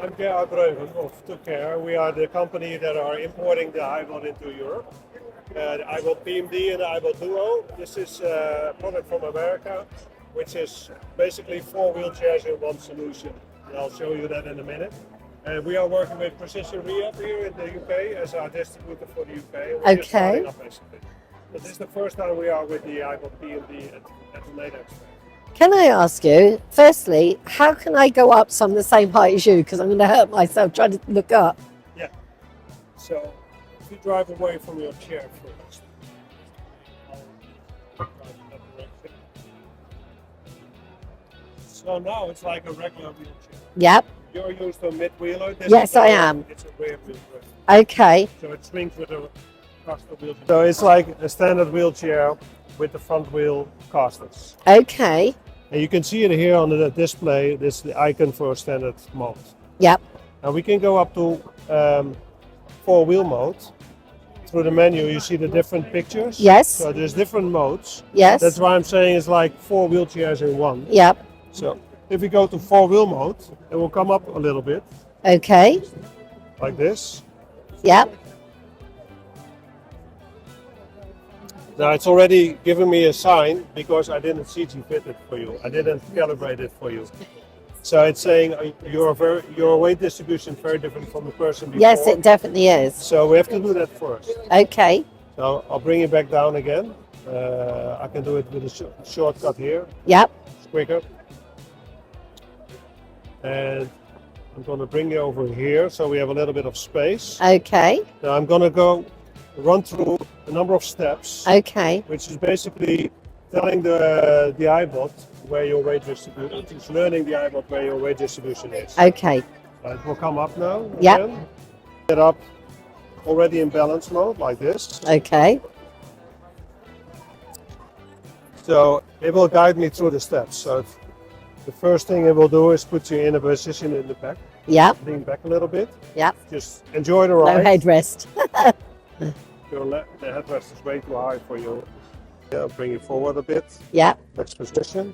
I'm Gerard Breuven of Took Care. We are the company that are importing the iBot into Europe. The iBot PMD and the iBot Duo. This is a product from America, which is basically 4 wheelchairs in one solution. And I'll show you that in a minute. And we are working with Precision Rehab here in the UK as our distributor for the UK. We're just starting up basically. But this is the first time we are with the iBot PMD at the Naidex. Can I ask you, firstly, how can I go up so I'm the same height as you? Because I'm going to hurt myself trying to look up. Yeah. So if you drive away from your chair first, I'll drive in that direction. So now it's like a regular wheelchair. Yep. You're used to a mid-wheeler? Yes, I am. It's a rear wheel. Okay. So it swings with a caster wheelchair. So it's like a standard wheelchair with the front wheel casters. Okay. And you can see it here on the display. This is the icon for a standard mode. Yep. And we can go up to 4-wheel mode. Through the menu, you see the different pictures. Yes. So there's different modes. Yes. That's why I'm saying it's like 4 wheelchairs in one. Yep. So if we go to 4-wheel mode, it will come up a little bit. Okay. Like this. Yep. Now it's already given me a sign because I didn't CG fit it for you. I didn't calibrate it for you. So it's saying your weight distribution is very different from the person before. Yes, it definitely is. So we have to do that first. Okay. So I'll bring it back down again. I can do it with a shortcut here. Yep. It's quicker. And I'm going to bring you over here so we have a little bit of space. Okay. Now I'm going to run through a number of steps. Okay. Which is basically telling the iBot where your weight distribution is. It's learning the iBot where your weight distribution is. Okay. It will come up now. Yep. Again. Get up already in balance mode like this. Okay. So it will guide me through the steps. So the first thing it will do is put you in a position in the back. Yep. Lean back a little bit. Yep. Just enjoy the ride. No headrest. The headrest is way too high for you. Yeah, bring it forward a bit. Yep. Next position.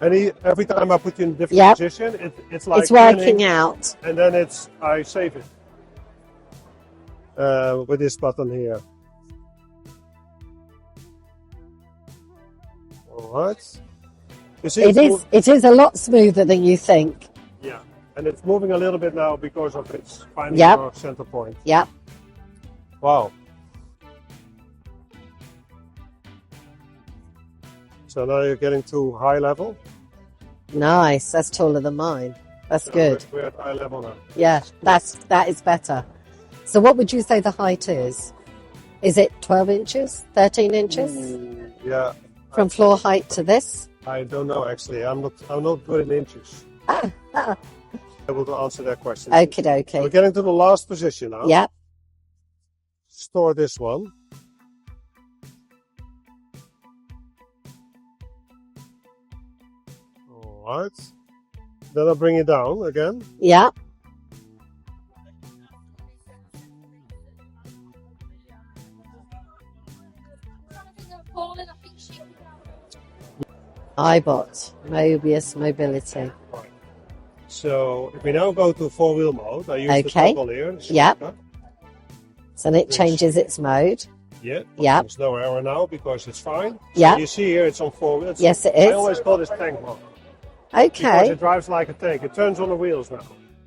And every time I put you in a different position, it's like it's working out. And then I save it with this button here. All right. You see, it is a lot smoother than you think. Yeah, and it's moving a little bit now because of its finding your center point. Yep. Wow. So now you're getting to high level. Nice. That's taller than mine. That's good. We're at high level now. Yeah, that is better. So what would you say the height is? Is it 12 inches, 13 inches? Yeah. From floor height to this? I don't know actually. I'm not good in inches. Able to answer that question. Okie dokie. So we're getting to the last position now. Yep. Store this one. All right. Then I'll bring it down again. Yep. iBot, Mobius Mobility. Right. So if we now go to 4-wheel mode, I use the toggle here. Yep. So it changes its mode. Yeah. Yep. There's no error now because it's fine. So yeah. You see here it's on 4 wheels. Yes, it is. I always call this tank mode. Okay. Because it drives like a tank. It turns on the wheels now.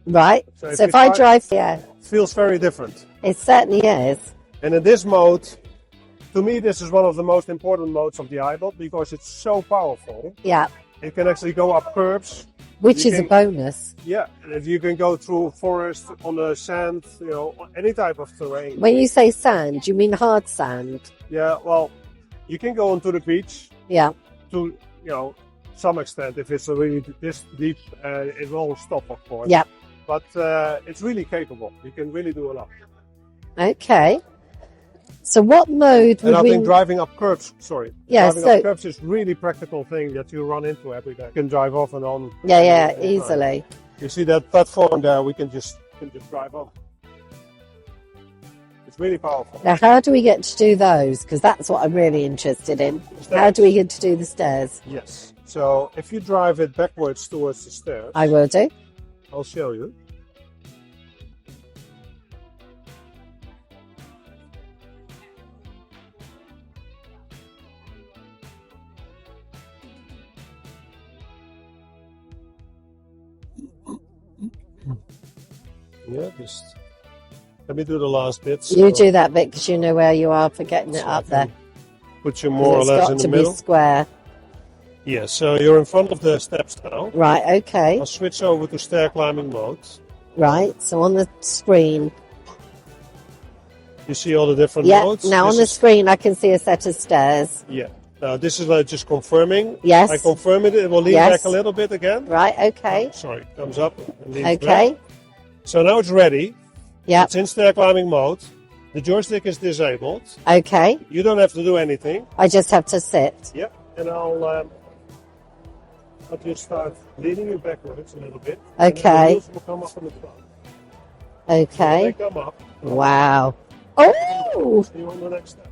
Right. So if I drive, it feels very different. It certainly is. And in this mode, to me, this is one of the most important modes of the iBot because it's so powerful. Yeah. It can actually go up curbs. Which is a bonus. Yeah. And if you can go through forest, on the sand, any type of terrain. When you say sand, you mean hard sand? Yeah, well, you can go onto the beach. Yeah. To, some extent. If it's really this deep, it will stop, of course. Yeah. But it's really capable. You can really do a lot. Okay. So what mode would I think driving up curbs, driving up curbs is really practical thing that you run into every day. You can drive off and on. Yeah, easily. You see that platform there, we can just drive off. It's really powerful. Now, how do we get to do those? Because that's what I'm really interested in. How do we get to do the stairs? Yes. So if you drive it backwards towards the stairs. I will do. I'll show you. Yeah, just let me do the last bit. You do that bit because you know where you are for getting it up there. Put you more or It's less got in the to middle. be square. Yeah, so you're in front of the steps now. Right, okay. I'll switch over to stair climbing mode. Right, so on the screen. You see all the different Yeah, modes? now on This the is- screen I can see a set of stairs. Yeah. Now this is just confirming. Yes. I confirm it. It will lean Yes. back a little bit again. Right, okay. Oh, sorry, comes up. And leans Okay. back. So now it's ready. Yep. It's in stair climbing mode. The joystick is disabled. Okay. You don't have to do anything. I just have to sit. Yep. And I'll just start leaning you backwards a little bit. And then Okay. the wheels will come up in the front. Okay. They come up. Wow. Oh! You on the next step.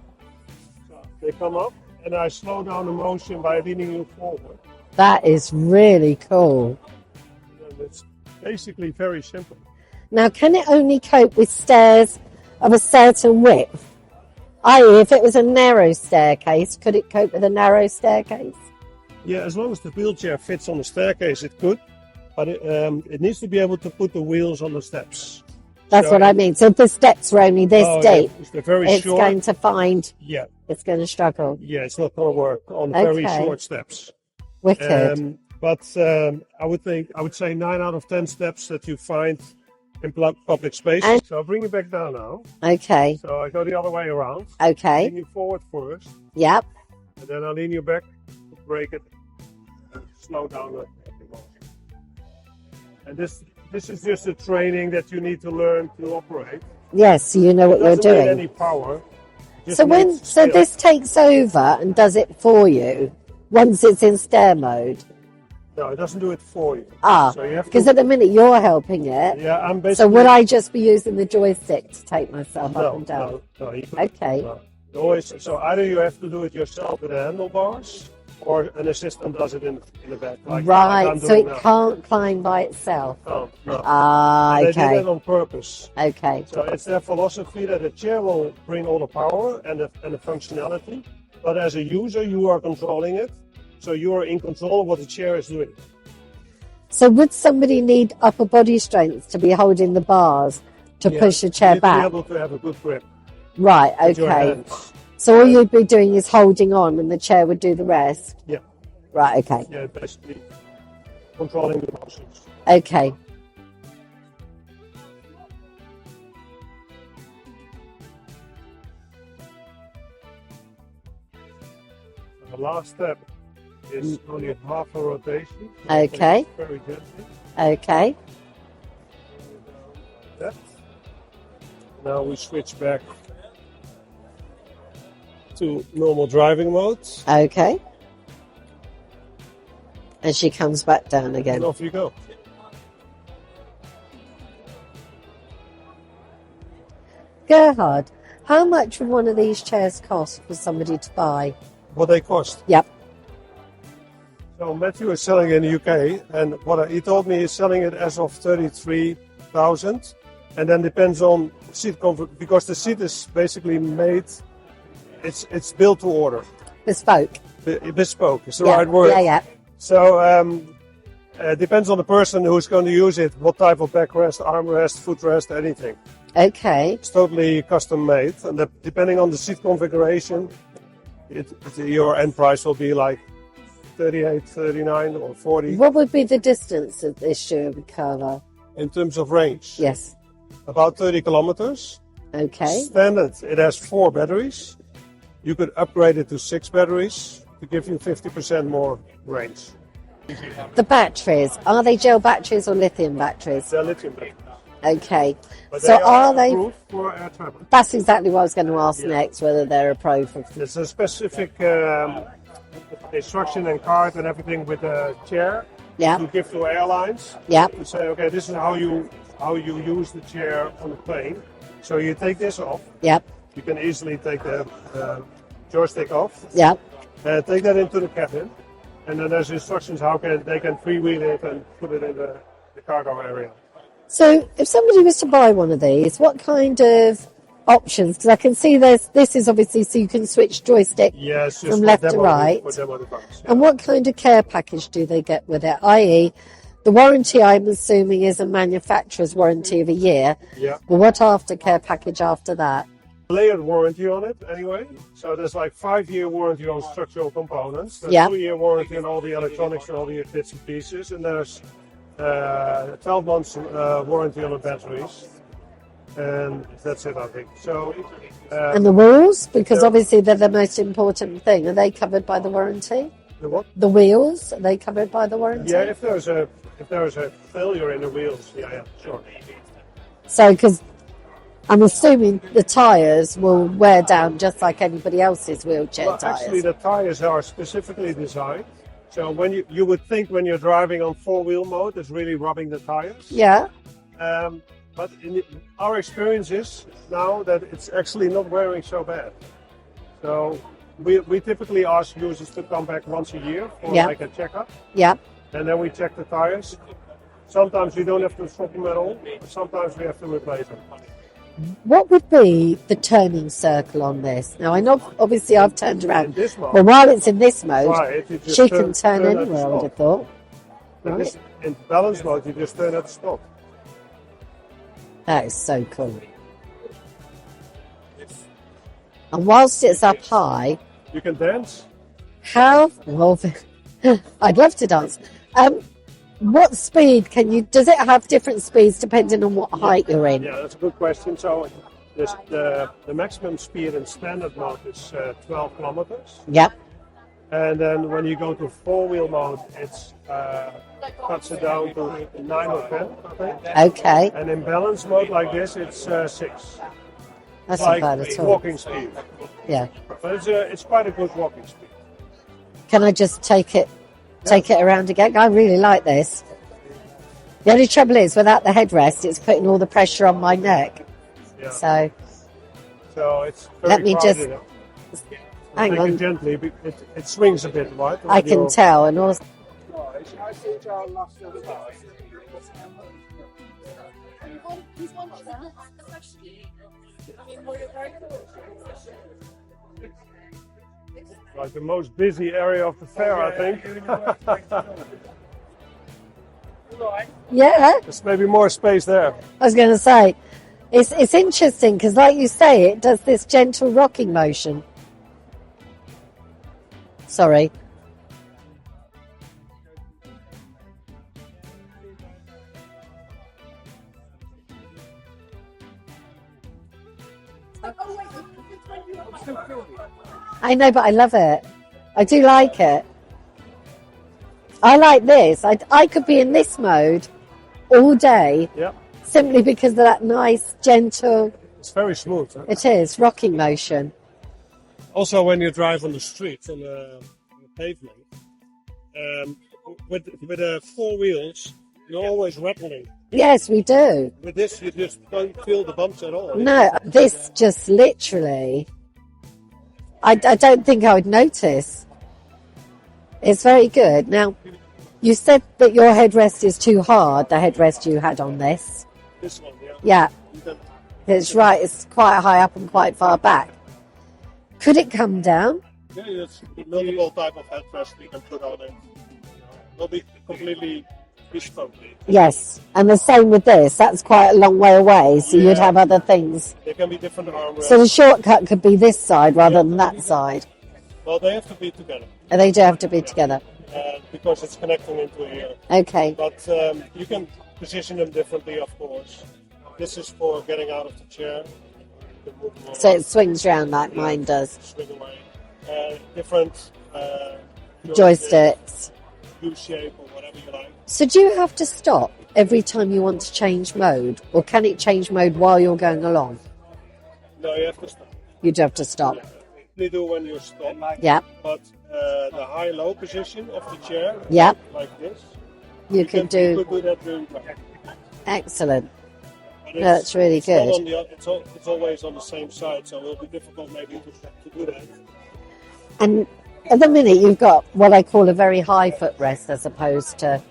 So they come up, and I slow down the motion by leaning you forward. That is really cool. And it's basically very simple. Now, can it only cope with stairs of a certain width? I.e., if it was a narrow staircase, could it cope with a narrow staircase? Yeah, as long as the wheelchair fits on the staircase, it could. But it needs to be able to put the wheels on the steps. That's So what I mean. So if the steps were only this deep, yeah, they're very it's short. going to find, Yeah, it's going to struggle. yeah, it's not going to work on very Okay. short steps. Wicked. But I would say 9 out of 10 steps that you find in public spaces. And- So I'll bring you back down now. Okay. So I go the other way around. Okay. Lean you forward first, Yep. and then I'll lean you back, break it, and slow down the motion. And this is just a training that you need to learn to operate. Yes, you know what It you're doesn't need doing. any power. Just So when needs so skill. this takes over and does it for you once it's in stair mode. No, it doesn't do it for you. Ah, So you have because to. at the minute you're helping it. Yeah, I'm basically. So would I just be using the joystick to take myself up No, and down? no. You Okay. no. Always. So either you have to do it yourself with the handlebars, or an assistant does it in the back. Like Right, I'm so doing it now. can't climb by itself. No, no. Ah, They did okay. it on purpose. Okay. So it's their philosophy that the chair will bring all the power and the functionality, but as a user, you are controlling it. So you are in control of what the chair is doing. So would somebody need upper body strength to be holding the bars to Yeah, push the you chair need to be back? able to have a good grip Right, with your okay. hands. So all you'd be doing is holding on and the chair would do the rest? Yeah, Right, okay. yeah, basically controlling the motions. Okay. The last step is only half a rotation. Okay. Very gently. Okay. Like that. Now we switch back to normal driving mode. Okay. And she comes back down And again. off you go. Gerhard, how much would one of these chairs cost for somebody to buy? What they cost. Yep. So Matthew is selling in the UK, and he told me he's selling it as of 33,000, and then depends on seat comfort because the seat is basically made. It's built to order, Bespoke. bespoke. Is the Yeah, right word. yeah, yeah. So depends on the person who's going to use it, what type of backrest, armrest, footrest, anything. Okay. It's totally custom made, and depending on the seat configuration, your end price will be like 38, 39, or 40 What would be the distance of this shoe would cover? in terms of range. Yes. About 30 kilometers. Okay. Standard, it has 4 batteries. You could upgrade it to 6 batteries to give you 50% more range. The batteries, are they gel batteries or lithium batteries? They're lithium batteries. Okay. But So are they? approved for air travel. That's exactly what I was going to ask next, whether they're a pro for. There's a specific instruction and card and everything with the chair Yeah. to give to airlines. Yeah. To say, okay, this is how you use the chair on the plane. So you take this off. Yep. You can easily take the joystick off. Yep. Take that into the cabin, and then there's instructions how they can freewheel it and put it in the cargo area. So if somebody was to buy one of these, what kind of options? Because I can see this is obviously so you can switch joystick. Yes, From left to right. For demo device, yeah. And what kind of care package do they get with it? I.e., The warranty, I'm assuming, is a manufacturer's warranty of a year. Yeah. But what aftercare package after that? Layered warranty on it anyway. So there's like 5-year warranty on structural components. There's Yeah. 2-year warranty on all the electronics and all the bits and pieces. And there's 12 months warranty on the batteries. And that's it, I think. So. And the wheels? Because Yeah. obviously they're the most important thing. Are they covered by the warranty? The what? The wheels, are they covered by the warranty? Yeah, if there's a failure in the wheels, yeah, sure. So, because I'm assuming the tyres will wear down just like anybody else's wheelchair Well, tyres. actually, the tires are specifically designed. So when you would think when you're driving on 4-wheel mode, it's really rubbing the tires. Yeah. But our experience is now that it's actually not wearing so bad. So we typically ask users to come back once a year for Yeah. like a checkup, Yeah. and then we check the tires. Sometimes we don't have to swap them at all. Sometimes we have to replace them. What would be the turning circle on this? Now, I know obviously I've turned In around, this mode, but while it's in this mode, right, you just she can turn at the anywhere, I would stop. have thought. In Right. this- in balance mode, you just turn at stop. That is so cool. And whilst it's up high, You can dance. how, well, I'd love to dance. What speed does it have different speeds depending on what height you're in? Yeah, that's a good question. So the maximum speed in standard mode is 12 kilometers. Yep. And then when you go to 4-wheel mode, it's cuts it down to 9 or 10, I think. Okay. And in balance mode like this, it's 6. That's Like not bad at all. walking speed. Yeah. But it's quite a good walking speed. Can I just take it around again? I really like this. The only trouble is, without the headrest, it's putting all the pressure on my neck. Yeah. So, So it's very let me crowded. just hang Take on. it gently. It swings a bit, right? I can tell, and also Like the most busy area of the fair, I think. yeah. There's maybe more space there. I was going to say, it's interesting because, like you say, it does this gentle rocking motion. Sorry. I know, but I love it. I do like it. I like this. I could be in this mode all day Yeah, simply because of that nice, gentle, it's very smooth. Huh? it is, rocking motion. Also, when you drive on the street, on the pavement, with 4 wheels, you're always rattling. Yes, we do. With this, you just don't feel the bumps at all. No, this just literally, I don't think I would notice. It's very good. Now, you said that your headrest is too hard, the headrest you had on this. This one, yeah. Yeah, You can- it's right, it's quite high up and quite far back. Could it come down? Yeah, it's multiple type of headrest we can put on it. It'll be completely bespoke. Yes, and the same with this. That's quite a long way away, so you'd Yeah. have other things. There can be different armrests. So the shortcut could be this side rather than that side. Well, they have to be together And they do have to be together. because it's connecting into here. Okay. But you can position them differently, of course. This is for getting out of the chair. You can move them So around, it swings round like mine does. swing away. Different Joysticks. U shape or whatever you like. So do you have to stop every time you want to change mode? Or can it change mode while you're going along? No, you have to stop. You'd have to stop. You do when you stop. Yeah, But the high-low position of the chair, yeah. like this, You could do. you could do that during drive. Excellent. But No, that's really it's not good. on the, it's always on the same side, so it'll be difficult maybe to do that. And at the minute you've got what I call a very high footrest as opposed to...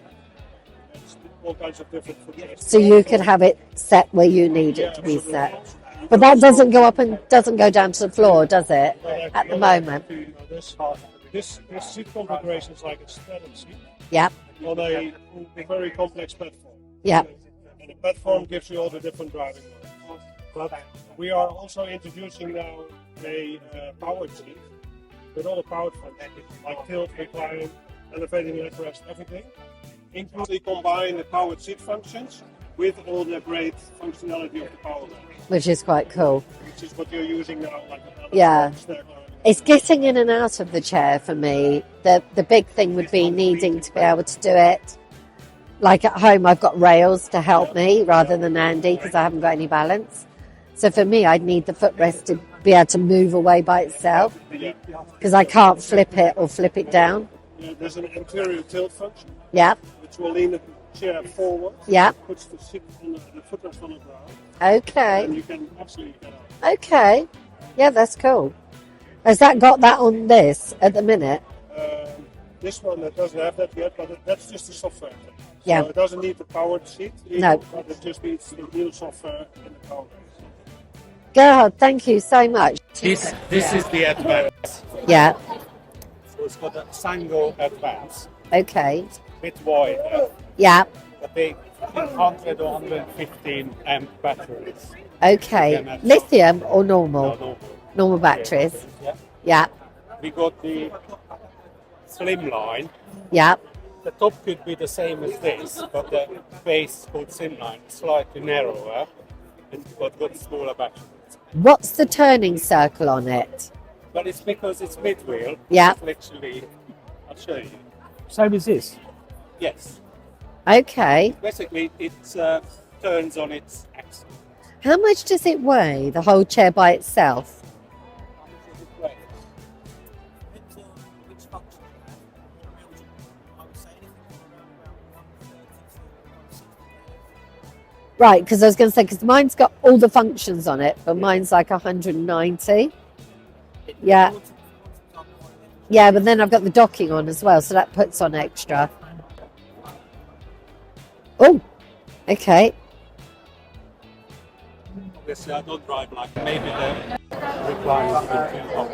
There's all kinds of different footrests. So you could have it set where you need it to be set. But that doesn't go up and doesn't go down to the floor, does it? At the moment. This seat configuration is like a standard seat. Yep. on a very complex platform. Yeah. And the platform gives you all the different driving modes. But we are also introducing now a powered seat with all the powered functions, like tilt, recline, elevating leg rest, everything. Including combine the powered seat functions with all the great functionality of the power line, Which is quite cool. which is what you're using now, like a Yeah. snack line. It's getting in and out of the chair for me. The big thing would be needing to be able to do it. Like at home, I've got rails to help me rather than Andy because I haven't got any balance. So for me, I'd need the footrest to be able to move away by itself because I can't flip it or flip it down. Yeah, there's an anterior tilt function, Yeah, which will lean the chair forward, yeah. puts the seat on the footrest on the ground, Okay, and you can actually get out. okay. Yeah, that's cool. Has that got that on this at the minute? This one that doesn't have that yet, but that's just the software thing. So Yeah. it doesn't need the powered seat, No. but it just needs the new software and the power. God, thank you so much. This is the Advance. Yeah, So it's got a Sango Advance, okay. bit wider, Yeah, but they 100 or 115 amp batteries. okay. Lithium or No, normal? no. Normal batteries. Yeah. Yeah, We got the Slimline. yeah. The top could be the same as this, but the base called Slimline is slightly narrower and got smaller batteries. What's the turning circle on it? But it's because it's mid-wheel. Yeah. It's literally, I'll show you. Same as this. Yes. Okay. Basically, it turns on its axle. How much does it weigh, the whole chair by itself? Right, because I was going to say, because mine's got all the functions on it, but mine's like 190. Yeah. Yeah, but then I've got the docking on as well, so that puts on extra. Oh, okay. Obviously, I don't drive like maybe the recliner is too hot.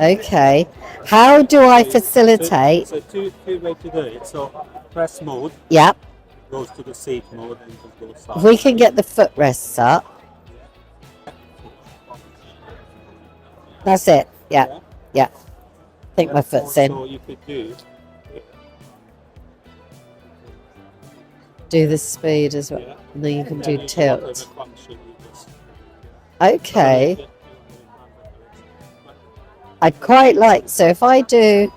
Okay. How do I facilitate? So two way to do it. So press mode Yep. goes to the seat mode and just goes If up. we can get the footrests up. That's it. Yeah. Yeah. I think my foot's in. So you could Do the speed as well. yeah. And then you can And do then if you want tilt. to function, you just Okay. I'd quite like, so if I do,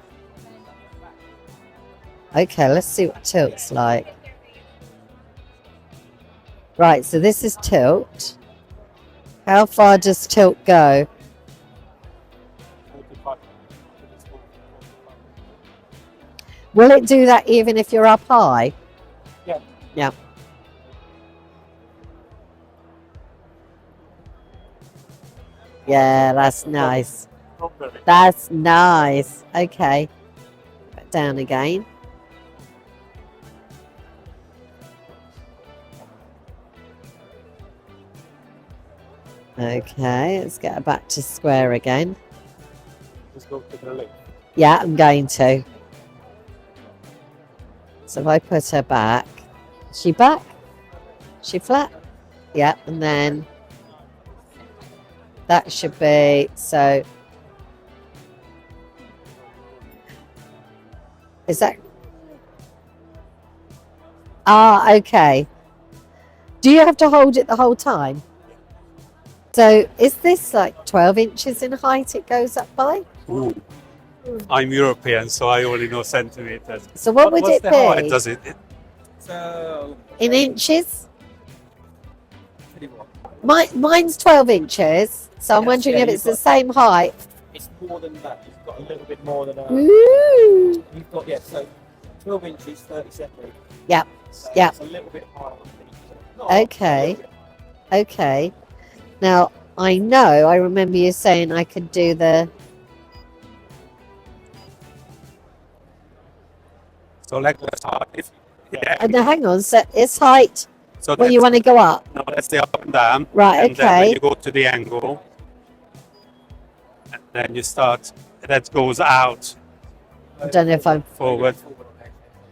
okay, let's see what tilt's like. Right, so this is tilt. How far does tilt go? 45. Will it do that even if you're up high? Yeah. Yeah. Yeah, that's nice. Not very. That's nice. Okay. Back down again. Okay, let's get her back to square again. Just go to the left. Yeah, I'm going to. So if I put her back, is she back? Is she flat? Yeah, and then that should be, so is that, okay. Do you have to hold it the whole time? So is this like 12 inches in height it goes up by? Ooh. I'm European, so I only know centimeters. So what would What's it the height? be? Does it? In inches? Mine's 12 inches, so I'm Yes, wondering yeah, if you've it's the got- same height. It's more than that. You've got a little bit more than a. Ooh. You've got, yeah, so 12 inches, 30 centimetres. Yeah, So yeah. It's a little bit higher on the not a lot, Okay. a little bit. Okay. Now, I know, I remember you saying I could do the, So like that's height. Yeah. oh, no, hang on, so it's height So when that's, you want to go up. no, that's the up and down. Right, And then when okay. you go to the angle, and then you start. That goes out. I don't know if I'm. forward.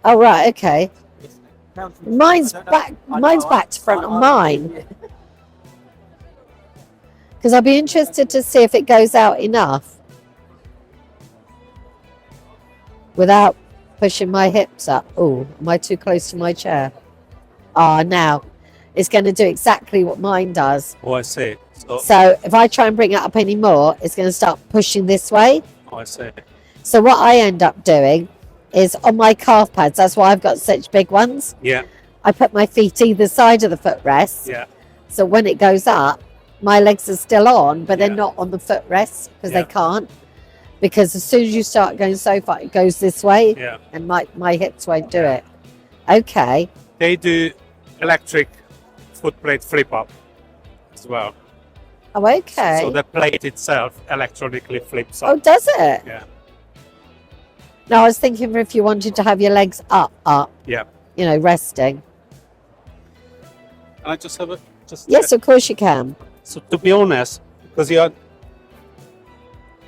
Oh right, okay. Counter- Mine's I don't know. back. Mine's back to front on mine. Because I'll be interested to see if it goes out enough without pushing my hips up. Oh, am I too close to my chair? Ah, now it's going to do exactly what mine does. Oh, I see. So if I try and bring it up any more, it's going to start pushing this way. I see. So what I end up doing is on my calf pads, that's why I've got such big ones. Yeah, I put my feet either side of the footrest. yeah, So when it goes up, my legs are still on, but they're Yeah. not on the footrest because Yeah. they can't. Because as soon as you start going so far, it goes this way, yeah. and my hips won't do it. Okay. They do electric foot plate flip up as well. Oh, okay. So the plate itself electronically flips Oh, up. does it? Yeah, No, I was thinking if you wanted to have your legs up, yeah. resting. Can I just have a just? Yes, of course you can. So to be honest, because you're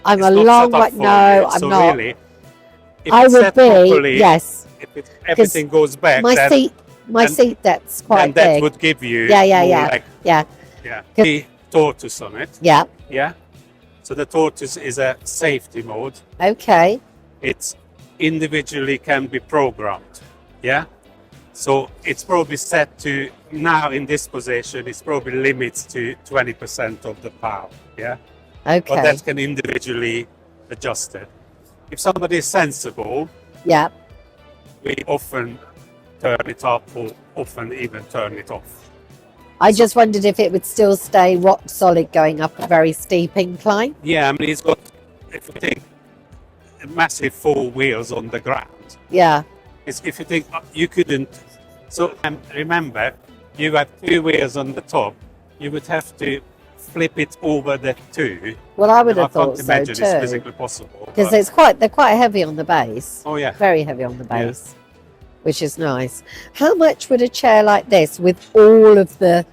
I'm it's a not long set up way. for No, you, I'm so not. Really, if I it's would set be. properly, Yes. If everything goes back, My then, seat. My and- seat depth's then quite that big. would give you Yeah, yeah, more yeah. like Yeah. yeah Good. the tortoise on it. Yeah. Yeah. So the tortoise is a safety mode. Okay. It's individually can be programmed. Yeah. So it's probably set to now in this position. It's probably limits to 20% of the power. Yeah. But Okay. that can individually adjust it. If somebody is sensible, Yeah. we often turn it up or often even turn it off. I just wondered if it would still stay rock solid going up a very steep incline. Yeah, I mean, it's got, if you think, massive four wheels on the ground. Yeah. It's, if you think you couldn't, so remember, you have two wheels on the top, you would have to flip it over the two. Well, I would I have thought can't so imagine it's too. physically possible. Because but- they're quite heavy on the base. Oh yeah, Very heavy on the Yeah. base, which is nice. How much would a chair like this, with all of the,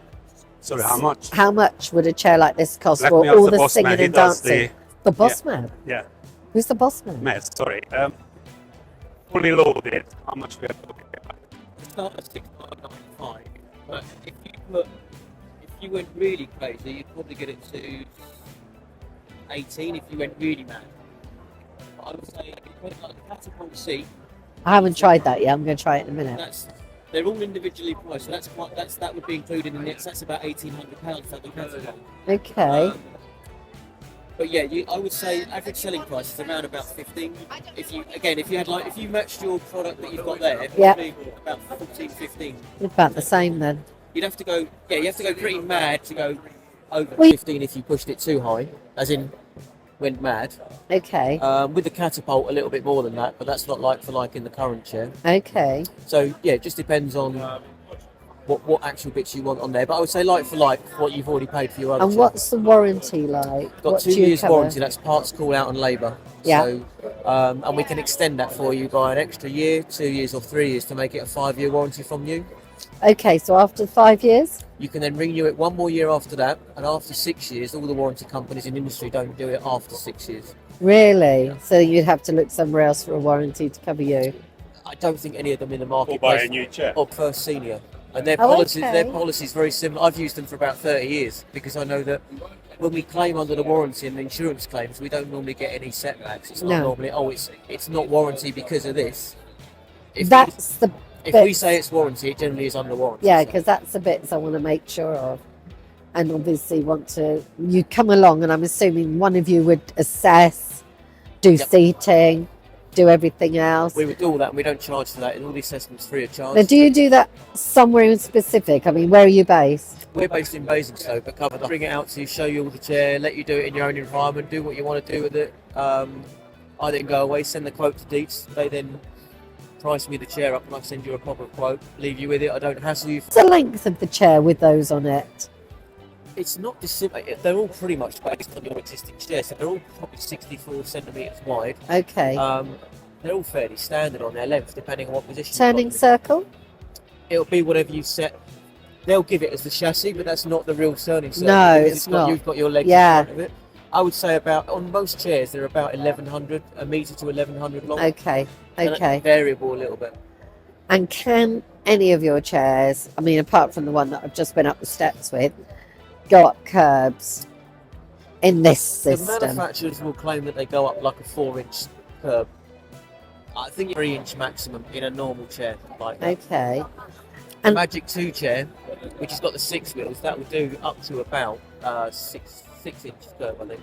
sorry, how much? how much would a chair like this cost Let for me ask all the the boss singing man, he and does dancing? The boss man? Yeah, Who's the boss man? Mess, sorry. Fully loaded, how much we are talking about? Start at 6,995, but if you went really crazy, you'd probably get it to 18 if you went really mad. But I would say if you went like a catapult seat, I haven't tried that yet. I'm going to try it in a minute. they're all individually priced. So that would be included in it. So that's about £1,800 for the catapult. Okay. But yeah, I would say average selling price is around about 15. If you matched your product that you've got there, Yeah. probably about 14, 15. About the same then. You have to go pretty mad to go over Well, 15 if you pushed it too high, as in went mad. Okay. With the catapult, a little bit more than that, but that's not like for like in the current chair. Okay. So yeah, it just depends on what actual bits you want on there. But I would say like for like what you've already paid for your other And chair. what's the warranty like? Got What 2 do you years cover? warranty. That's parts, call out, and labour. Yeah. So, and we can extend that for you by an extra year, 2 years, or 3 years to make it a 5-year warranty from you. Okay, so after 5 years? You can then renew it 1 more year after that, and after 6 years, all the warranty companies in the industry don't do it after 6 years. Really? So you'd have to look somewhere else for a warranty to cover you? I don't think any of them in the Or market buy a new chair. or First Senior. And their Oh, policy, okay. their policy is very similar. I've used them for about 30 years because I know that when we claim under the warranty and the insurance claims, we don't normally get any setbacks. It's not No. normally, it's not warranty because of this. If That's the we bits- say it's warranty, it generally is under warranty. Yeah, So- because that's the bits I want to make sure of. And obviously you come along and I'm assuming one of you would assess, do Yep. seating, do everything else. we would do all that and we don't charge for that, and all the assessments free of charge. Now, do you do that somewhere in specific? I mean, where are you based? We're based in Basingstoke, but covered. Bring it out to you, show you all the chair, let you do it in your own environment, do what you want to do with it. I then go away, send the quote to Deets. They then price me the chair up and I send you a proper quote, leave you with it. I don't hassle you. What's the length of the chair with those on it? It's not dissimilar. They're all pretty much based on your existing chair, so they're all probably 64 centimetres wide. Okay. They're all fairly standard on their length, depending on what position you've Turning got them circle? in. It'll be whatever you set. They'll give it as the chassis, but that's not the real turning circle. No, because it's not. You've got your legs Yeah. in front of it. I would say about, on most chairs, they're about 1100, a metre to 1100 long. Okay, And okay. variable a little bit. And can any of your chairs, I mean, apart from the one that I've just been up the steps with, go up curbs in this The system? manufacturers will claim that they go up like a 4-inch curb. I think 3-inch maximum in a normal chair like that. Okay. The And- Magic 2 chair, which has got the 6 wheels, that will do up to about 6 inch curb, I think.